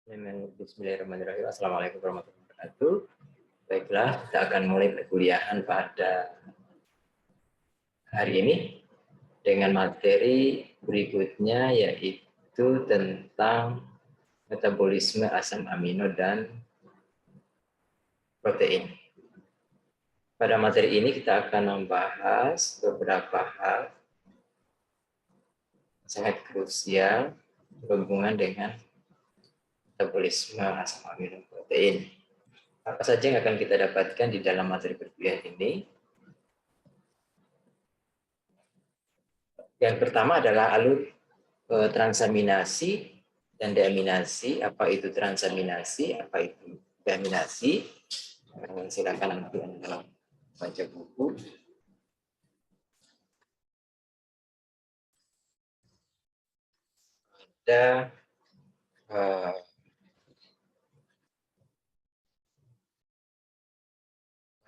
Bismillahirrahmanirrahim. Assalamualaikum warahmatullahi wabarakatuh. Baiklah, kita akan mulai perkuliahan pada hari ini dengan materi berikutnya, yaitu tentang metabolisme asam amino dan protein. Pada materi ini kita akan membahas beberapa hal sangat krusial berhubungan dengan metabolisme asam amino dan protein. Apa saja yang akan kita dapatkan di dalam materi perkuliahan ini? Yang pertama adalah alur transaminasi dan deaminasi. Apa itu transaminasi? Apa itu deaminasi? Silakan nanti Anda baca buku.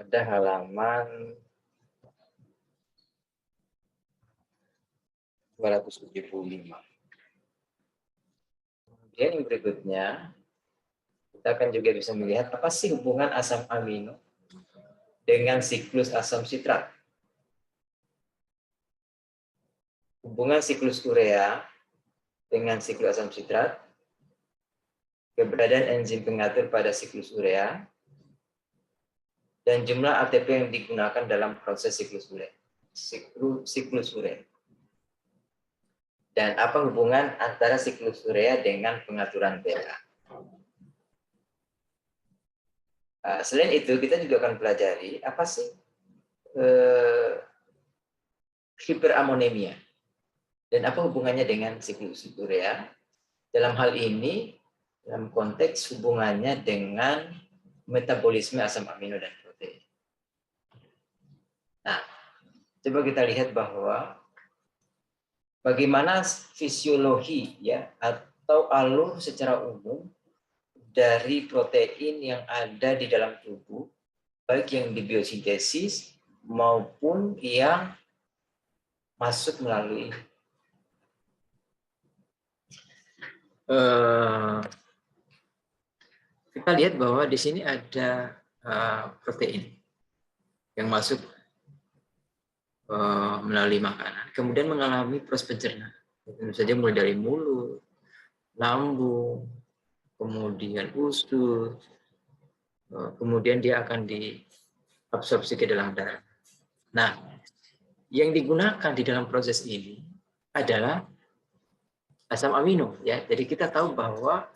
Ada halaman 275. Kemudian yang berikutnya, kita akan juga bisa melihat apa sih hubungan asam amino dengan siklus asam sitrat. Hubungan siklus urea dengan siklus asam sitrat, keberadaan enzim pengatur pada siklus urea, dan jumlah ATP yang digunakan dalam proses siklus urea. Siklus urea. Dan apa hubungan antara siklus urea dengan pengaturan pH. Selain itu, kita juga akan pelajari apa sih hiperamonemia dan apa hubungannya dengan siklus urea. Dalam hal ini, dalam konteks hubungannya dengan metabolisme asam amino dan protein. Nah, coba kita lihat bahwa bagaimana fisiologi ya atau alur secara umum dari protein yang ada di dalam tubuh, baik yang di biosintesis maupun yang masuk melalui kita lihat bahwa di sini ada protein yang masuk melalui makanan, kemudian mengalami proses pencernaan. Tentu saja mulai dari mulut, lambung, kemudian usus, kemudian dia akan diabsorpsi ke dalam darah. Nah, yang digunakan di dalam proses ini adalah asam amino, ya. Jadi kita tahu bahwa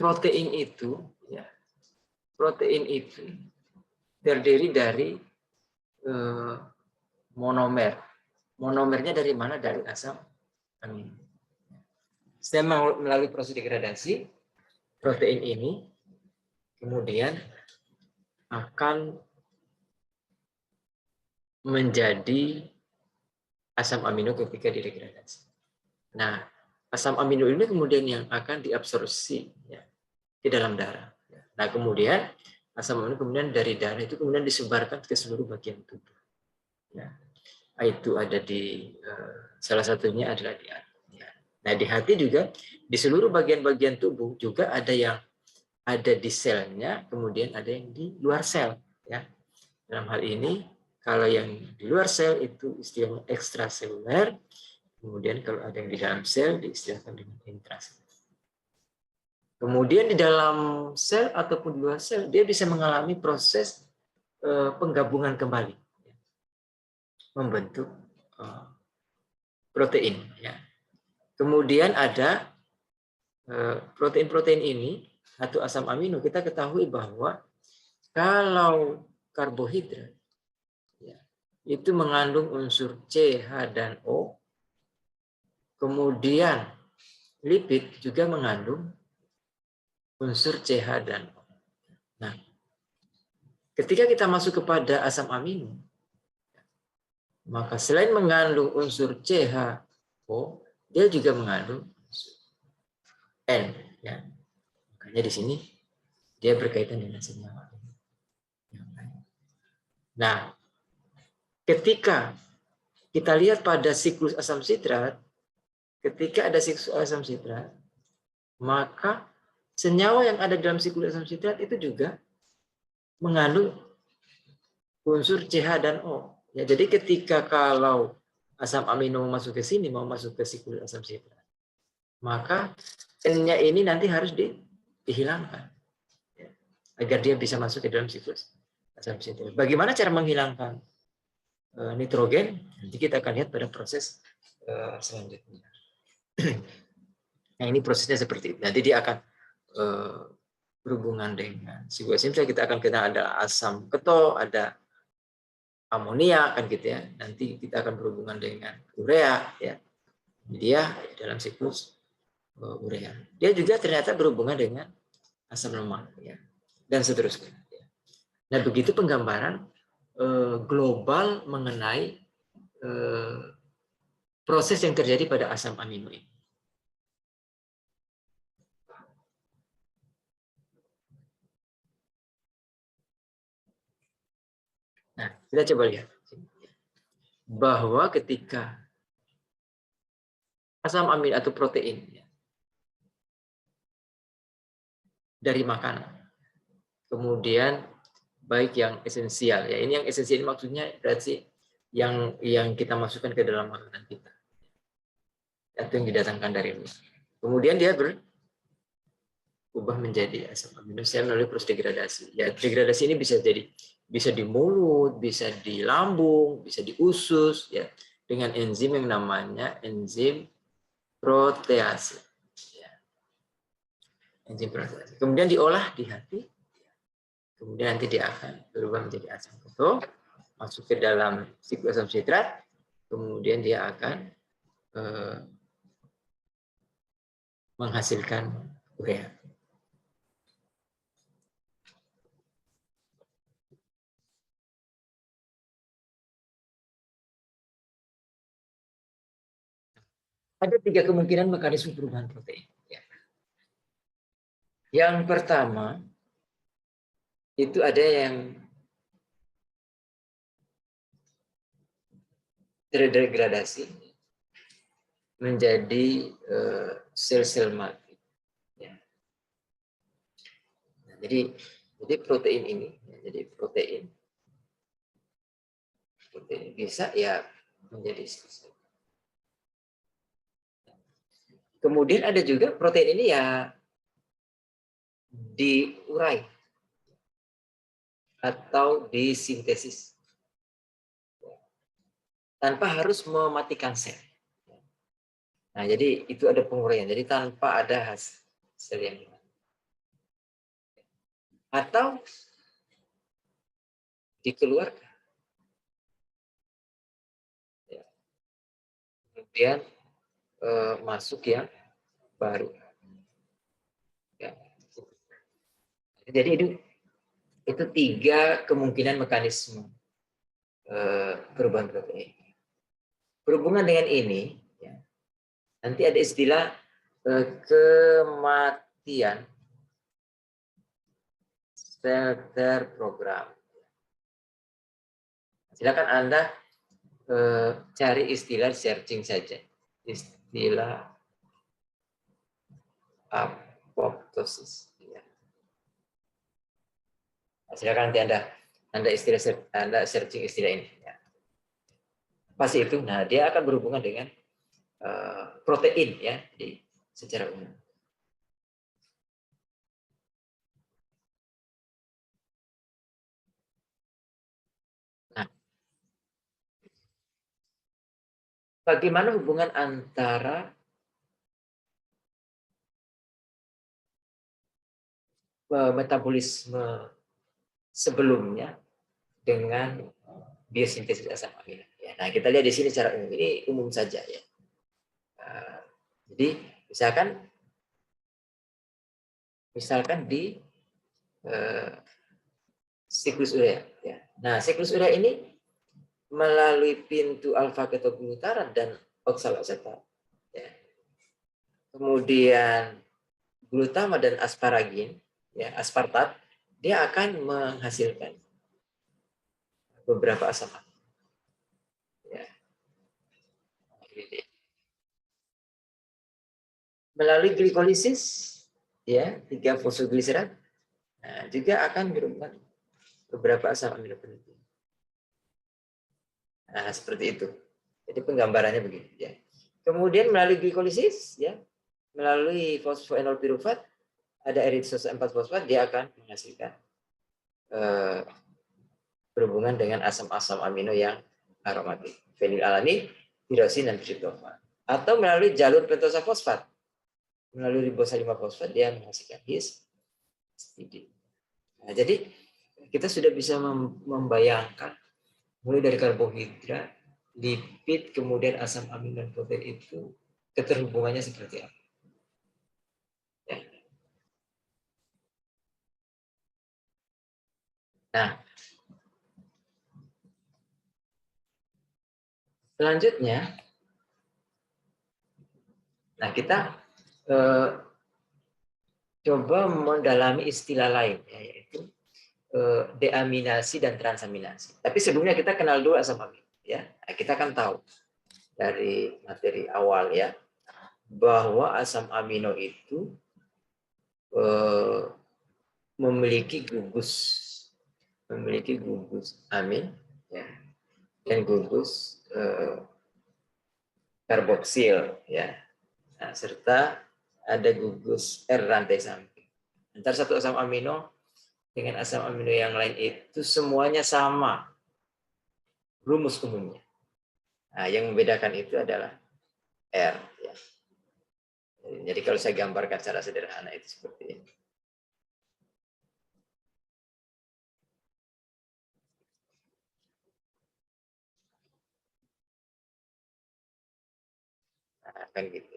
protein itu terdiri dari monomer. Monomernya dari mana? Dari asam amino. Setelah melalui proses degradasi, protein ini kemudian akan menjadi asam amino ketika didegradasi. Nah, asam amino ini kemudian yang akan diabsorpsi ya, di dalam darah. Nah, kemudian asam amino kemudian dari darah itu kemudian disebarkan ke seluruh bagian tubuh. Ya. Itu ada di salah satunya adalah di hati. Nah, di hati juga di seluruh bagian-bagian tubuh juga ada yang ada di selnya, kemudian ada yang di luar sel. Ya. Dalam hal ini, kalau yang di luar sel itu istilahnya ekstraseluler, kemudian kalau ada yang di dalam sel diistilahkan dengan intraseluler. Kemudian di dalam sel ataupun di luar sel, dia bisa mengalami proses penggabungan kembali, membentuk protein. Ya. Kemudian ada protein-protein ini atau asam amino, kita ketahui bahwa kalau karbohidrat ya, itu mengandung unsur C, H, dan O, kemudian lipid juga mengandung unsur C, H, dan O. Nah, ketika kita masuk kepada asam amino, maka selain mengandung unsur C, H, O, dia juga mengandung N. Ya. Makanya di sini dia berkaitan dengan senyawa. Nah, ketika kita lihat pada siklus asam sitrat, ketika ada siklus asam sitrat, maka senyawa yang ada dalam siklus asam sitrat itu juga mengandung unsur CH dan O. Ya, jadi ketika kalau asam amino mau masuk ke sini, mau masuk ke siklus asam sitrat, maka N-nya ini nanti harus dihilangkan ya, agar dia bisa masuk ke dalam siklus asam sitrat. Bagaimana cara menghilangkan nitrogen? Nanti kita akan lihat pada proses selanjutnya. Nah, ini prosesnya seperti itu. Nanti dia akan berhubungan dengan siklus. Misalnya kita akan kenal ada asam keto, ada amonia kan gitu ya. Nanti kita akan berhubungan dengan urea ya. Dia dalam siklus urea. Dia juga ternyata berhubungan dengan asam lemak ya. Dan seterusnya. Nah, begitu penggambaran global mengenai proses yang terjadi pada asam amino ini. Nah, kita coba lihat bahwa ketika asam amino atau protein ya, dari makanan, kemudian baik yang esensial ya, ini yang esensial maksudnya berarti yang kita masukkan ke dalam makanan kita, itu yang didatangkan dari luar. Kemudian dia berubah menjadi asam amino melalui proses degradasi. Ya, degradasi ini bisa di mulut, bisa di lambung, bisa di usus ya, dengan enzim yang namanya enzim protease. Ya. Enzim protease. Kemudian diolah di hati, kemudian nanti dia akan berubah menjadi asam keto, masuk ke dalam siklus asam sitrat, kemudian dia akan menghasilkan urea. Ada 3 kemungkinan mekanisme perubahan protein. Ya. Yang pertama, itu ada yang terdegradasi menjadi sel-sel mati. Ya. Nah, jadi protein ini, jadi protein bisa ya menjadi sel. Kemudian ada juga protein ini ya diurai atau disintesis tanpa harus mematikan sel. Nah, jadi itu ada penguraian. Jadi tanpa ada hasil yang atau dikeluarkan. Ya. Kemudian masuk yang baru. Ya. Jadi itu 3 kemungkinan mekanisme perubahan protein. Berhubungan dengan ini, ya, nanti ada istilah kematian sel terprogram. Silakan Anda cari istilah searching saja. Istilah apoptosis. Ya. Silakan nanti Anda searching istilah ini. Ya. Pasti itu. Nah, dia akan berhubungan dengan protein ya, secara umum. Nah, bagaimana hubungan antara metabolisme sebelumnya dengan biosintesis asam amino? Ya, nah, kita lihat di sini secara umum. Ini umum saja ya. Jadi misalkan di siklus urea. Ya. Nah, siklus urea ini melalui pintu alfa ketoglutarat dan oksalasetat. Ya. Kemudian glutama dan asparagin, ya, aspartat, dia akan menghasilkan beberapa asam amino. Ya. melalui glikolisis, ya, 3 fosfogliserat, nah, juga akan berubah beberapa asam amino penting. Nah, seperti itu. Jadi penggambarannya begini, ya. Kemudian melalui glikolisis, ya, melalui fosfoenol pirufat, ada eritrosa 4 fosfat, dia akan menghasilkan berhubungan dengan asam-asam amino yang aromatik, fenilalanine, tirosin, dan tryptophan. Atau melalui jalur pentosa fosfat, melalui ribosa 5 fosfat, dia menghasilkan histidine. Nah, jadi kita sudah bisa membayangkan mulai dari karbohidrat, lipid, kemudian asam amino dan protein itu keterhubungannya seperti apa. Ya. Nah, selanjutnya, nah kita coba mendalami istilah lain, yaitu deaminasi dan transaminasi. Tapi sebelumnya kita kenal dulu asam amino. Ya, kita kan tahu dari materi awal, ya, bahwa asam amino itu memiliki gugus amin, ya, dan gugus karboksil, ya, nah, serta ada gugus R rantai samping. Antara satu asam amino dengan asam amino yang lain itu semuanya sama rumus umumnya. Nah, yang membedakan itu adalah R. Ya. Jadi kalau saya gambarkan secara sederhana itu seperti ini. Nah, kan gitu.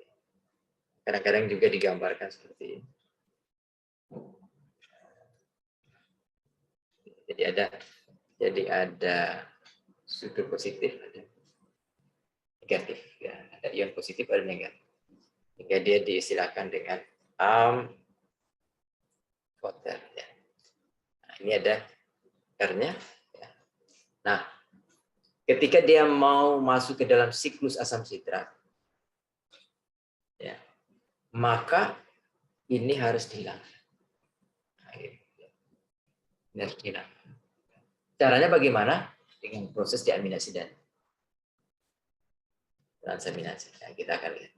Kadang-kadang juga digambarkan seperti ini. Jadi ada struktur positif, ada negatif, ya. Ada ion positif, ada negatif. Hingga dia diistilahkan dengan water, ya. Nah, ini ada R-nya. Ya. Nah, ketika dia mau masuk ke dalam siklus asam sitrat, ya, maka ini harus dihilangkan. Nah, ini harus dihilangkan. Caranya bagaimana? Dengan proses deaminasi dan transaminasi. Nah, kita akan lihat.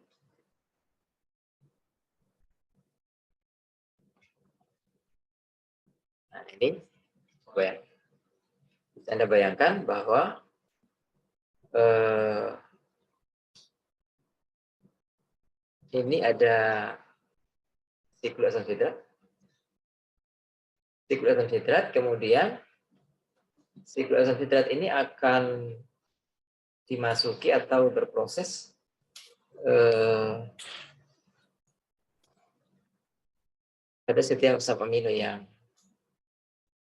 Nah, ini Anda bayangkan bahwa ini ada siklus asam sitrat. Siklus asam sitrat, kemudian siklus asam sitrat ini akan dimasuki atau berproses pada setiap asam amino yang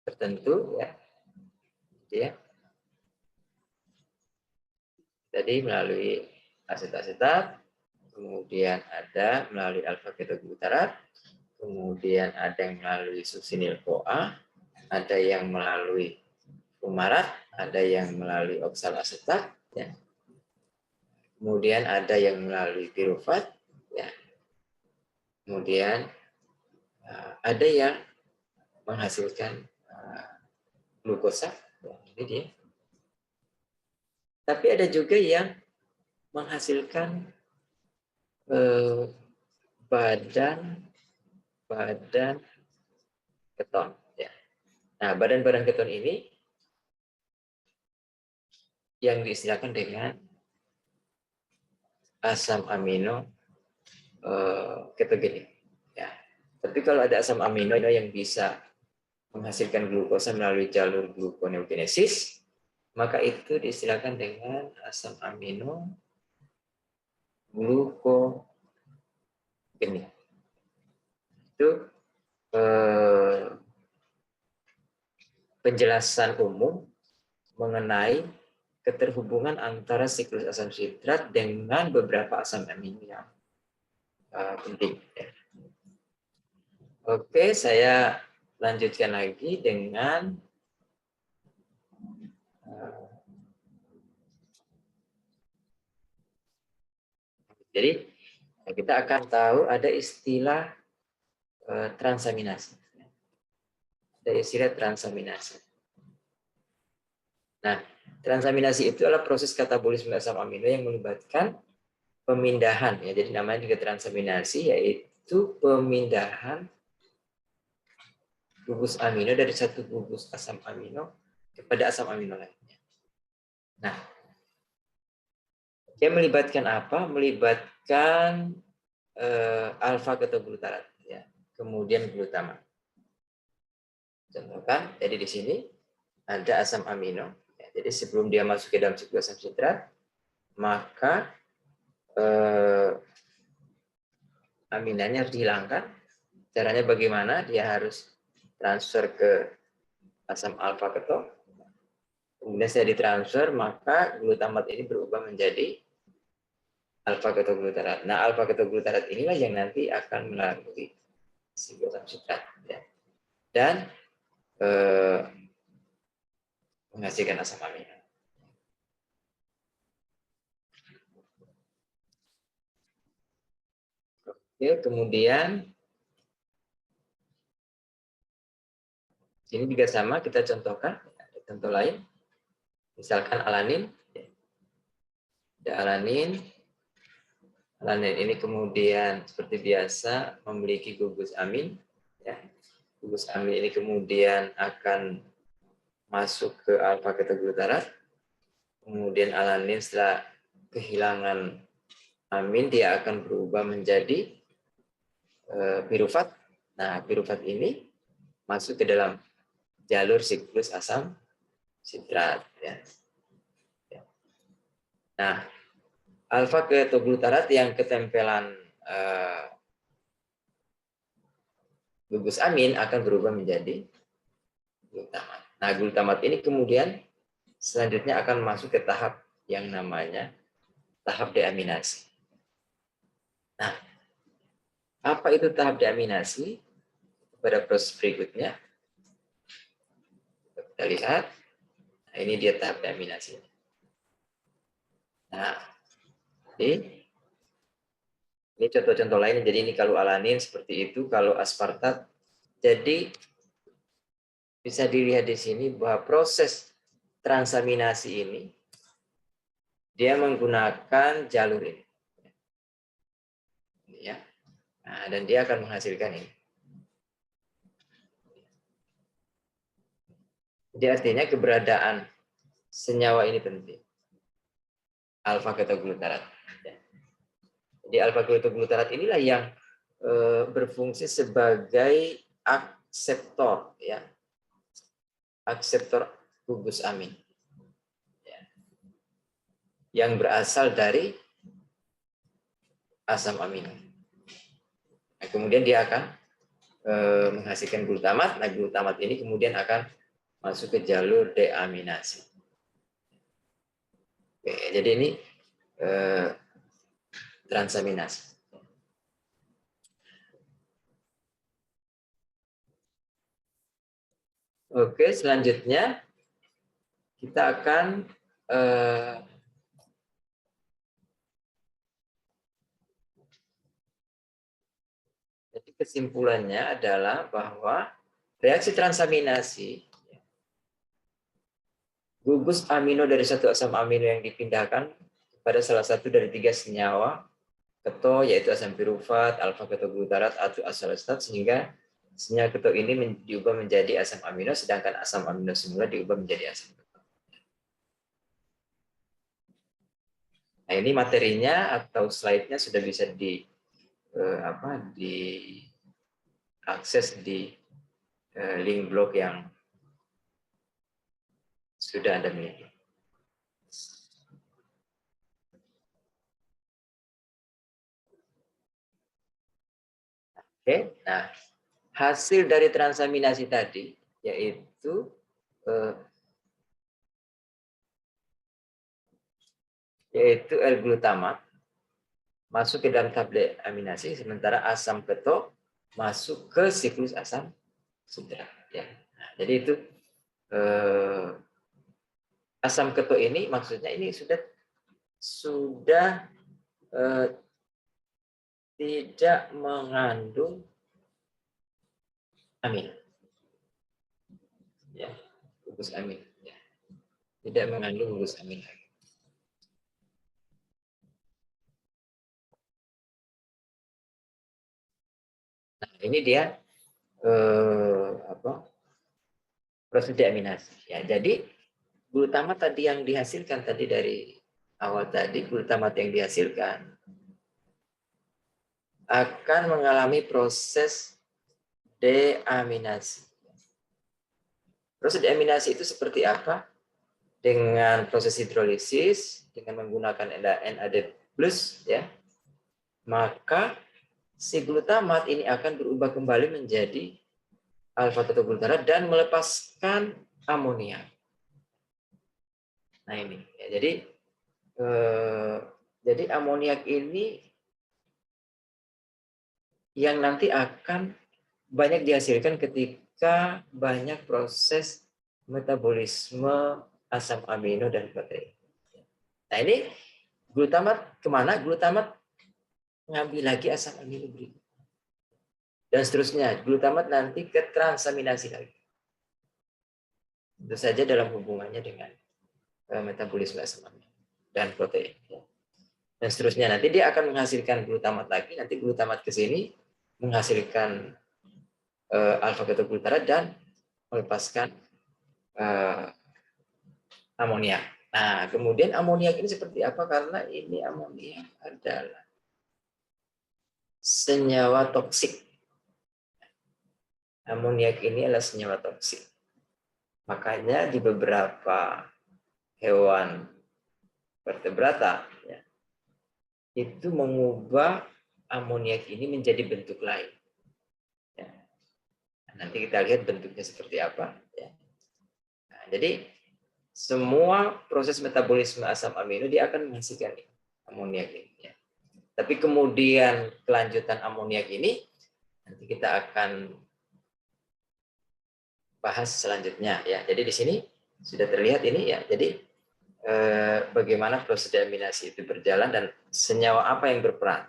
tertentu, ya. Ya. Jadi melalui asetat, kemudian ada melalui alfa ketoglutarat, kemudian ada yang melalui succinyl CoA, ada yang melalui fumarat, ada yang melalui oksalasetat, ya. Kemudian ada yang melalui pirufat, ya. Kemudian ada yang menghasilkan glukosa, ya, ini dia. Tapi ada juga yang menghasilkan badan keton, ya. Nah, badan keton ini yang diistilahkan dengan asam amino ketogenik, ya. Tapi kalau ada asam amino yang bisa menghasilkan glukosa melalui jalur gluconeogenesis, maka itu diistilahkan dengan asam amino glucogenik. Itu penjelasan umum mengenai keterhubungan antara siklus asam sitrat dengan beberapa asam amino yang penting. Oke, saya lanjutkan lagi dengan jadi Nah, kita akan tahu ada istilah transaminasi. Ada istilah transaminasi. Nah, transaminasi itu adalah proses katabolisme asam amino yang melibatkan pemindahan, ya. Jadi namanya juga transaminasi, yaitu pemindahan gugus amino dari satu gugus asam amino kepada asam amino lainnya. Nah, dia melibatkan apa? Melibatkan alfa ketoglutarate, ya. Kemudian glutamat. Contohkan, jadi di sini ada asam amino. Ya, jadi sebelum dia masuk ke dalam siklus asam sitrat, maka aminanya harus dihilangkan. Caranya bagaimana? Dia harus transfer ke asam alfa keto. Kemudian setelah ditransfer, maka glutamat ini berubah menjadi alfa ketoglutarate. Nah, alfa ketoglutarate inilah yang nanti akan melalui siklus asam sitrat, ya. Dan menghasilkan asam amino. Oke, kemudian ini juga sama, kita contohkan contoh lain. Misalkan alanin. Ada alanin. Alanin ini kemudian seperti biasa memiliki gugus amin. Ya. Gugus amin ini kemudian akan masuk ke alfa ketoglutarate. Kemudian alanin setelah kehilangan amin, dia akan berubah menjadi pirufat. Nah, pirufat ini masuk ke dalam jalur siklus asam sitrat. Ya. Nah, alfa ketoglutarate yang ketempelan gugus amin akan berubah menjadi glutamat. Nah, glutamat ini kemudian selanjutnya akan masuk ke tahap yang namanya tahap deaminasi. Nah, apa itu tahap deaminasi? Pada proses berikutnya, kita lihat. Nah, ini dia tahap deaminasi. Nah, ini contoh-contoh lain. Jadi ini kalau alanin seperti itu, kalau aspartat. Jadi bisa dilihat di sini bahwa proses transaminasi ini dia menggunakan jalur ini. Ya. Nah, dan dia akan menghasilkan ini. Jadi artinya keberadaan senyawa ini penting. Alfa ketoglutarate. Jadi alfa ketoglutarate inilah yang berfungsi sebagai akseptor, ya, akseptor gugus amin, ya, yang berasal dari asam amino. Nah, kemudian dia akan menghasilkan glutamat. Nah, glutamat ini kemudian akan masuk ke jalur deaminasi. Oke, jadi ini transaminasi. Oke, selanjutnya kita akan jadi kesimpulannya adalah bahwa reaksi transaminasi, gugus amino dari satu asam amino yang dipindahkan pada salah satu dari 3 senyawa keto, yaitu asam pirufat, alfa ketoglutarate, atau asalestat, sehingga senyawa keto ini diubah menjadi asam amino, sedangkan asam amino semula diubah menjadi asam keto. Nah, ini materinya atau slide-nya sudah bisa diakses di link blog yang sudah Anda miliki. Oke, nah hasil dari transaminasi tadi yaitu L-glutamat masuk ke dalam tahap deaminasi, sementara asam keto masuk ke siklus asam sitrat. Ya. Nah, jadi itu asam keto ini maksudnya ini sudah tidak mengandung amin. Ya, gugus amin. Ya. Tidak mengandung gugus amin lagi. Nah, ini dia proses deaminasi. Ya, jadi glutamat tadi yang dihasilkan tadi dari awal tadi, glutamat yang dihasilkan akan mengalami proses deaminasi. Proses deaminasi itu seperti apa? Dengan proses hidrolisis, dengan menggunakan NAD+, ya, maka si glutamat ini akan berubah kembali menjadi alfa-ketoglutarate dan melepaskan amoniak. Nah ini, ya, jadi amoniak ini yang nanti akan banyak dihasilkan ketika banyak proses metabolisme asam amino dan protein. Nah ini glutamat kemana? Glutamat ngambil lagi asam amino berikut. Dan seterusnya, glutamat nanti ke transaminasi lagi. Tentu saja dalam hubungannya dengan metabolisme asam amino dan protein. Dan seterusnya, nanti dia akan menghasilkan glutamat lagi, nanti glutamat ke sini menghasilkan alfa-ketoglutarate dan melepaskan amoniak. Nah, kemudian amoniak ini seperti apa? Karena ini amoniak adalah senyawa toksik. Amoniak ini adalah senyawa toksik. Makanya di beberapa hewan vertebrata ya, itu mengubah amoniak ini menjadi bentuk lain. Ya. Nanti kita lihat bentuknya seperti apa. Ya. Nah, jadi semua proses metabolisme asam amino dia akan menghasilkan amoniak ini. Ya. Tapi kemudian kelanjutan amoniak ini nanti kita akan bahas selanjutnya ya. Jadi di sini sudah terlihat ini ya. Jadi bagaimana proses deaminasi itu berjalan dan senyawa apa yang berperan.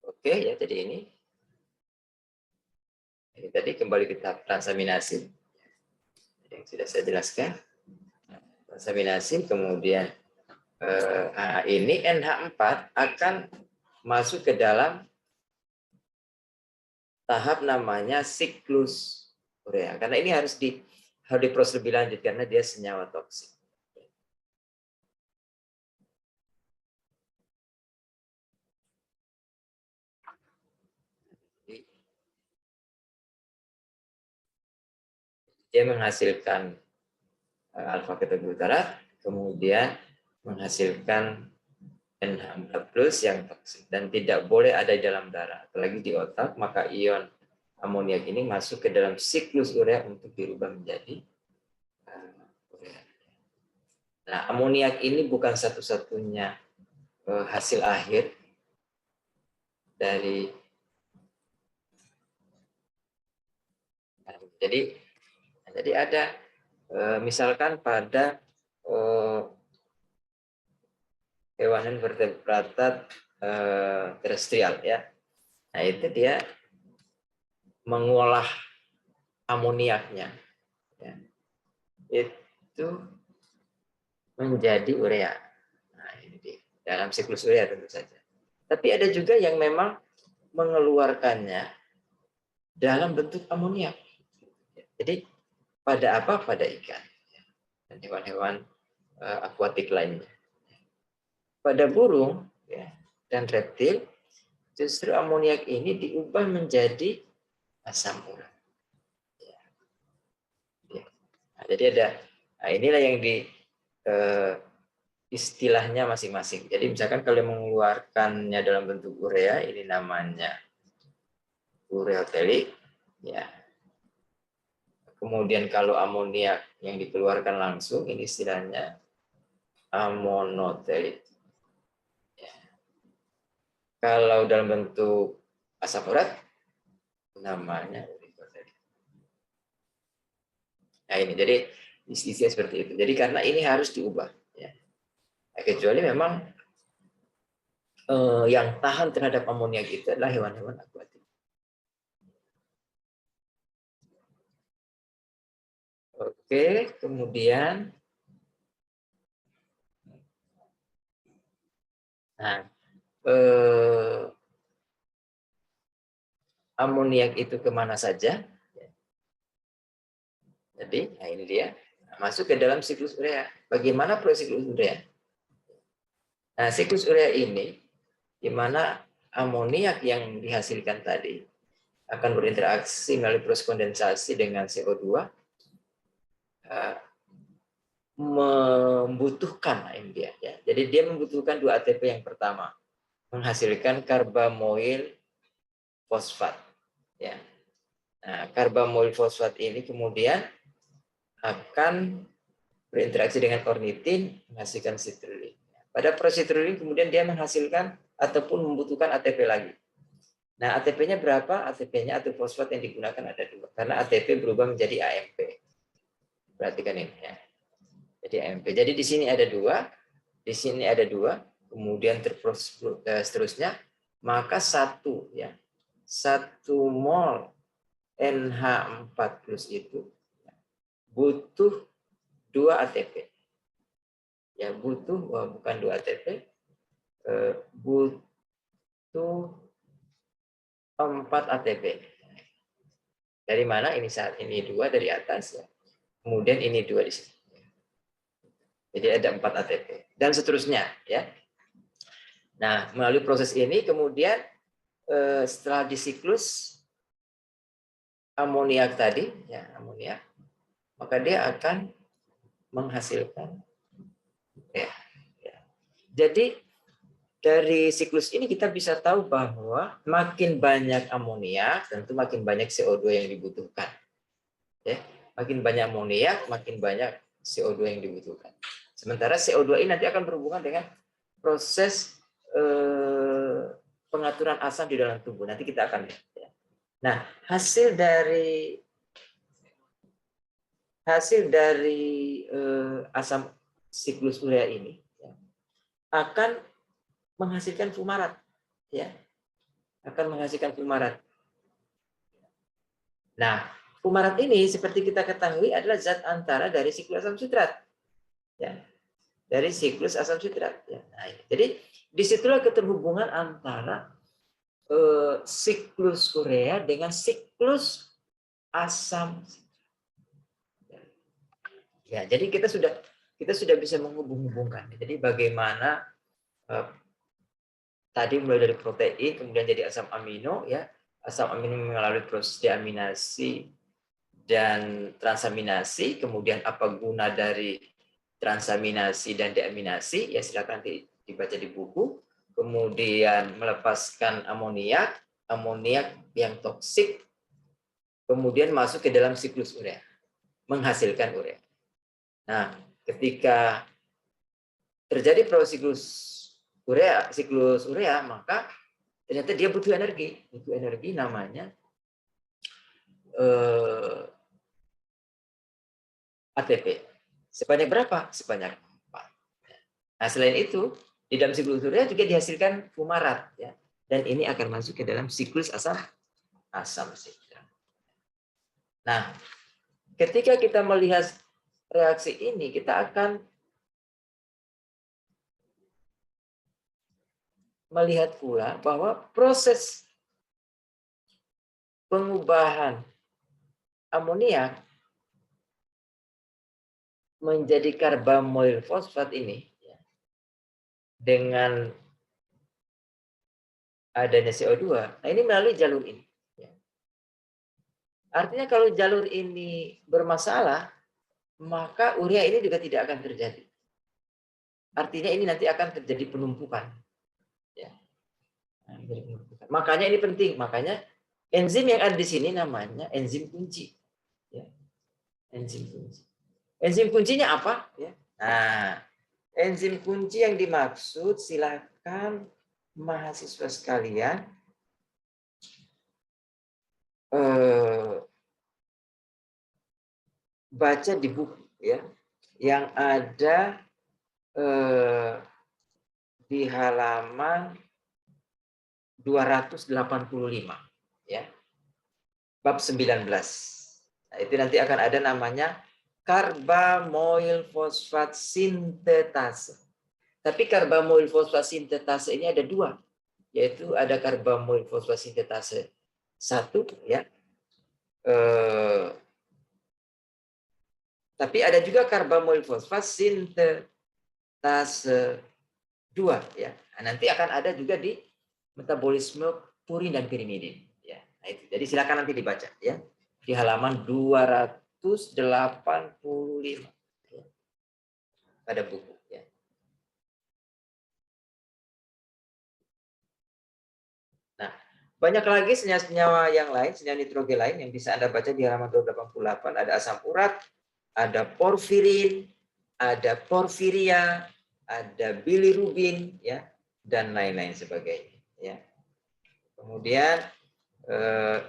Oke ya, jadi ini tadi kembali ke tahap transaminasi yang sudah saya jelaskan. Transaminasi kemudian ini NH4 akan masuk ke dalam tahap namanya siklus urea. Karena ini harus diproses lebih lanjut karena dia senyawa toksik. Dia menghasilkan alfa-ketoglutarate, kemudian menghasilkan NH4+ yang toksik dan tidak boleh ada di dalam darah, apalagi di otak, maka ion amoniak ini masuk ke dalam siklus urea untuk dirubah menjadi urea. Nah, amoniak ini bukan satu-satunya hasil akhir dari jadi ada misalkan pada hewan vertebrata terestrial ya. Nah, itu dia mengolah amoniaknya ya. Itu menjadi urea. Nah, ini dia. Dalam siklus urea tentu saja. Tapi ada juga yang memang mengeluarkannya dalam bentuk amoniak. Jadi pada apa? Pada ikan dan hewan-hewan akuatik lainnya. Pada burung ya, dan reptil, justru amoniak ini diubah menjadi asam urat. Ya. Ya. Nah, jadi inilah yang istilahnya masing-masing. Jadi misalkan kalau mengeluarkannya dalam bentuk urea, ini namanya ureotelik, ya. Kemudian kalau amoniak yang dikeluarkan langsung, ini istilahnya amonotelik. Ya. Kalau dalam bentuk asam urat, namanya urikotelik. Nah ini, jadi istilah seperti itu. Jadi karena ini harus diubah. kecuali memang yang tahan terhadap amoniak itu adalah hewan-hewan akuatik. Oke, kemudian amoniak itu kemana saja? Jadi, nah ini dia, masuk ke dalam siklus urea. Bagaimana proses siklus urea? Nah, siklus urea ini, di mana amoniak yang dihasilkan tadi akan berinteraksi melalui proses kondensasi dengan CO2, membutuhkan dia. Ya. Jadi dia membutuhkan 2 ATP yang pertama, menghasilkan karbamoil fosfat. Ya. Nah, karbamoil fosfat ini kemudian akan berinteraksi dengan ornitin, menghasilkan citrulline. Pada proses citrulline kemudian dia menghasilkan ataupun membutuhkan ATP lagi. Nah, ATP-nya berapa? ATP-nya atau fosfat yang digunakan ada 2. Karena ATP berubah menjadi AMP. Perhatikan ini ya. Jadi AMP. Jadi di sini ada 2, di sini ada 2, kemudian terus seterusnya, maka 1 ya. 1 mol NH4+ itu butuh 2 ATP. Ya, butuh bukan 2 ATP, butuh 4 ATP. Dari mana? Ini saat ini 2 dari atas ya. Kemudian ini 2 di sini. Jadi ada 4 ATP dan seterusnya ya. Nah, melalui proses ini kemudian setelah disiklus amoniak tadi ya, amoniak, maka dia akan menghasilkan ya. Jadi dari siklus ini kita bisa tahu bahwa makin banyak amoniak tentu makin banyak CO2 yang dibutuhkan. Ya, makin banyak amoniak makin banyak CO2 yang dibutuhkan. Sementara CO2 ini nanti akan berhubungan dengan proses pengaturan asam di dalam tubuh. Nanti kita akan lihat. Ya. Nah, hasil dari asam siklus urea ini ya, akan menghasilkan fumarat, ya, akan menghasilkan fumarat. Nah, fumarat ini seperti kita ketahui adalah zat antara dari siklus asam sitrat, ya, dari siklus asam sitrat. Ya. Nah, jadi disitulah keterhubungan antara siklus urea dengan siklus asam sitrat. Ya, jadi kita sudah bisa menghubung-hubungkan. Jadi bagaimana tadi mulai dari protein kemudian jadi asam amino ya. Asam amino melalui proses deaminasi dan transaminasi, kemudian apa guna dari transaminasi dan deaminasi ya silakan dibaca di buku. Kemudian melepaskan amoniak yang toksik kemudian masuk ke dalam siklus urea, menghasilkan urea. Nah, ketika terjadi proses siklus urea, maka ternyata dia butuh energi namanya ATP. Sebanyak berapa? Sebanyak 4. Nah, selain itu, di dalam siklus urea juga dihasilkan fumarat, ya. Dan ini akan masuk ke dalam siklus asam sitrat. Nah, ketika kita melihat reaksi ini, kita akan melihat pula bahwa proses pengubahan amoniak menjadi karbamoil fosfat ini ya, dengan adanya CO2, nah ini melalui jalur ini. Ya. Artinya kalau jalur ini bermasalah, maka urea ini juga tidak akan terjadi. Artinya ini nanti akan terjadi penumpukan. Ya. Nah, makanya ini penting. Makanya enzim yang ada di sini namanya enzim kunci. Ya. Enzim kunci. Enzim kuncinya apa? Ya. Nah, enzim kunci yang dimaksud silakan mahasiswa sekalian baca di buku ya, yang ada di halaman 285 ya. Bab 19. Nah, itu nanti akan ada namanya karbamoil fosfat sintetase. Tapi karbamoil fosfat sintetase ini ada dua, yaitu ada karbamoil fosfat sintetase 1 ya. Tapi ada juga karbamoil fosfat sintetase 2 ya. Nah, nanti akan ada juga di metabolisme purin dan pirimidin ya. Nah, itu. Jadi silakan nanti dibaca ya di halaman 285 ya, pada buku ya. Nah, banyak lagi senyawa-senyawa yang lain, senyawa nitrogen lain yang bisa Anda baca di halaman 288. Ada asam urat, ada porfirin, ada porfiria, ada bilirubin ya, dan lain-lain sebagainya ya. Kemudian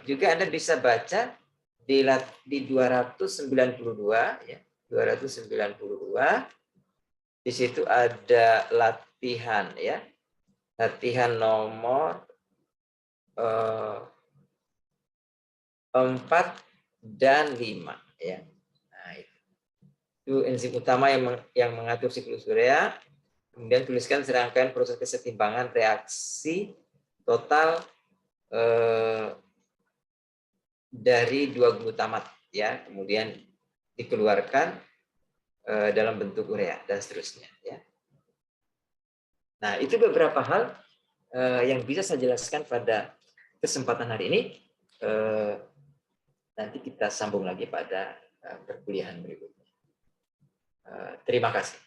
juga Anda bisa baca di 292 ya, 292 di situ ada latihan ya, latihan nomor 4 dan 5 ya. Nah, itu enzim utama yang mengatur siklus urea. Kemudian tuliskan serangkaian proses kesetimbangan reaksi total dari 2 glutamat ya, kemudian dikeluarkan dalam bentuk urea dan seterusnya ya. Nah, itu beberapa hal yang bisa saya jelaskan pada kesempatan hari ini. Nanti kita sambung lagi pada perkuliahan berikutnya. Terima kasih.